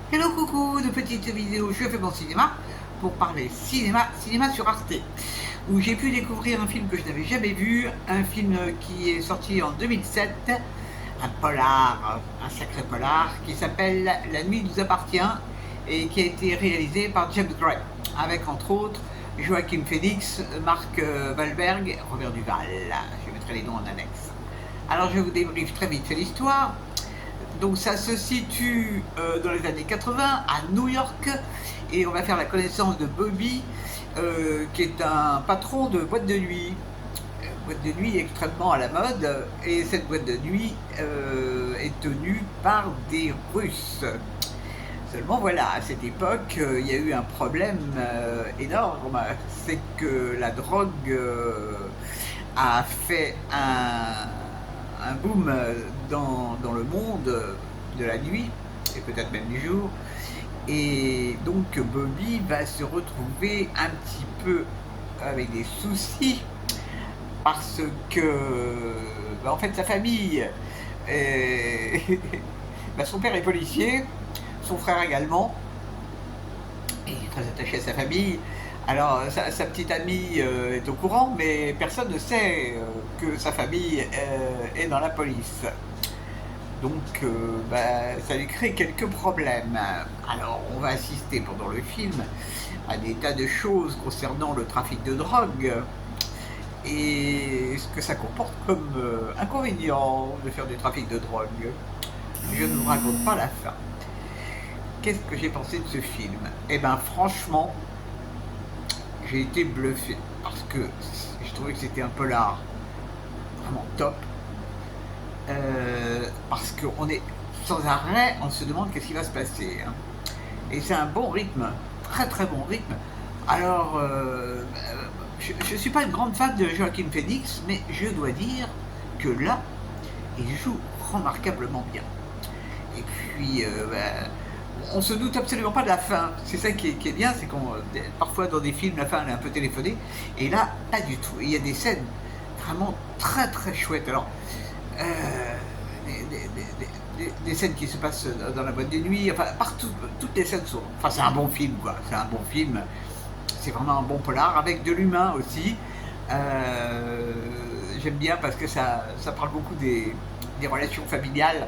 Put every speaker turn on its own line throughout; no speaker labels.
Hello coucou, de petites vidéos Je fais mon cinéma pour parler cinéma sur Arte, où j'ai pu découvrir un film que je n'avais jamais vu, un film qui est sorti en 2007, un polar, un sacré polar, qui s'appelle La nuit nous appartient et qui a été réalisé par James Gray, avec entre autres Joaquin Phoenix, Mark Wahlberg, Robert Duval. Je mettrai les noms en annexe. Alors je vous débriefe très vite l'histoire. Donc ça se situe dans les années 80 à New York et on va faire la connaissance de Bobby qui est un patron de boîte de nuit. Boîte de nuit extrêmement à la mode et cette boîte de nuit est tenue par des Russes. Seulement voilà, à cette époque, il y a eu un problème énorme, c'est que la drogue a fait un boom dans le monde de la nuit, et peut-être même du jour, et donc Bobby va se retrouver un petit peu avec des soucis, parce que, en fait, sa famille, son père est policier, son frère également, et il est très attaché à sa famille. Alors sa petite amie est au courant, mais personne ne sait que sa famille est dans la police. Donc ça lui crée quelques problèmes. Alors on va assister pendant le film à des tas de choses concernant le trafic de drogue et ce que ça comporte comme inconvénient de faire du trafic de drogue. Je ne vous raconte pas la fin. Qu'est-ce que j'ai pensé de ce film? Eh bien franchement, j'ai été bluffé parce que je trouvais que c'était un polar vraiment top. Parce qu'on est sans arrêt, on se demande qu'est-ce qui va se passer. Hein. Et c'est un bon rythme, très très bon rythme. Alors, je ne suis pas une grande fan de Joaquin Phoenix, mais je dois dire que là, il joue remarquablement bien. Et puis, on se doute absolument pas de la fin. C'est ça qui est bien, c'est qu'on parfois dans des films la fin elle est un peu téléphonée, et là pas du tout. Il y a des scènes vraiment très très chouettes. Alors des scènes qui se passent dans la boîte de nuit, enfin partout, toutes les scènes sont. Enfin c'est un bon film quoi. C'est un bon film. C'est vraiment un bon polar avec de l'humain aussi. J'aime bien parce que ça parle beaucoup des relations familiales,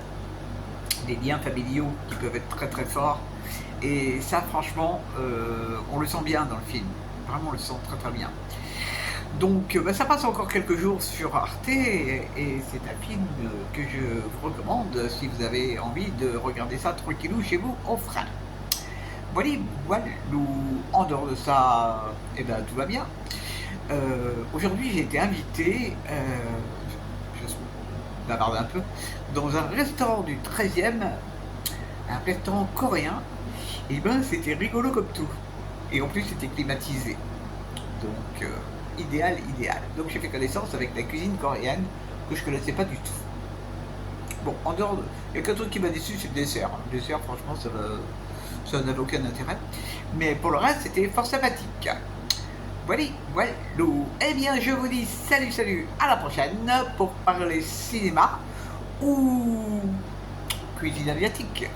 des liens familiaux qui peuvent être très très forts. Et ça, franchement, on le sent bien dans le film. Vraiment, on le sent très très bien. Donc, ça passe encore quelques jours sur Arte et c'est un film que je vous recommande si vous avez envie de regarder ça tranquillou chez vous au frais. Voilà, en dehors de ça, eh ben, tout va bien. Aujourd'hui, j'ai été invité, je bavarde un peu, dans un restaurant du 13e, un restaurant coréen. Et ben c'était rigolo comme tout. Et en plus c'était climatisé. Donc idéal. Donc j'ai fait connaissance avec la cuisine coréenne que je connaissais pas du tout. Bon, en dehors de. Il y a qu'un truc qui m'a déçu, c'est le dessert. Le dessert, franchement, ça n'avait aucun intérêt. Mais pour le reste, c'était fort sympathique. Voilà. Eh bien, je vous dis salut, à la prochaine pour parler cinéma ou cuisine asiatique.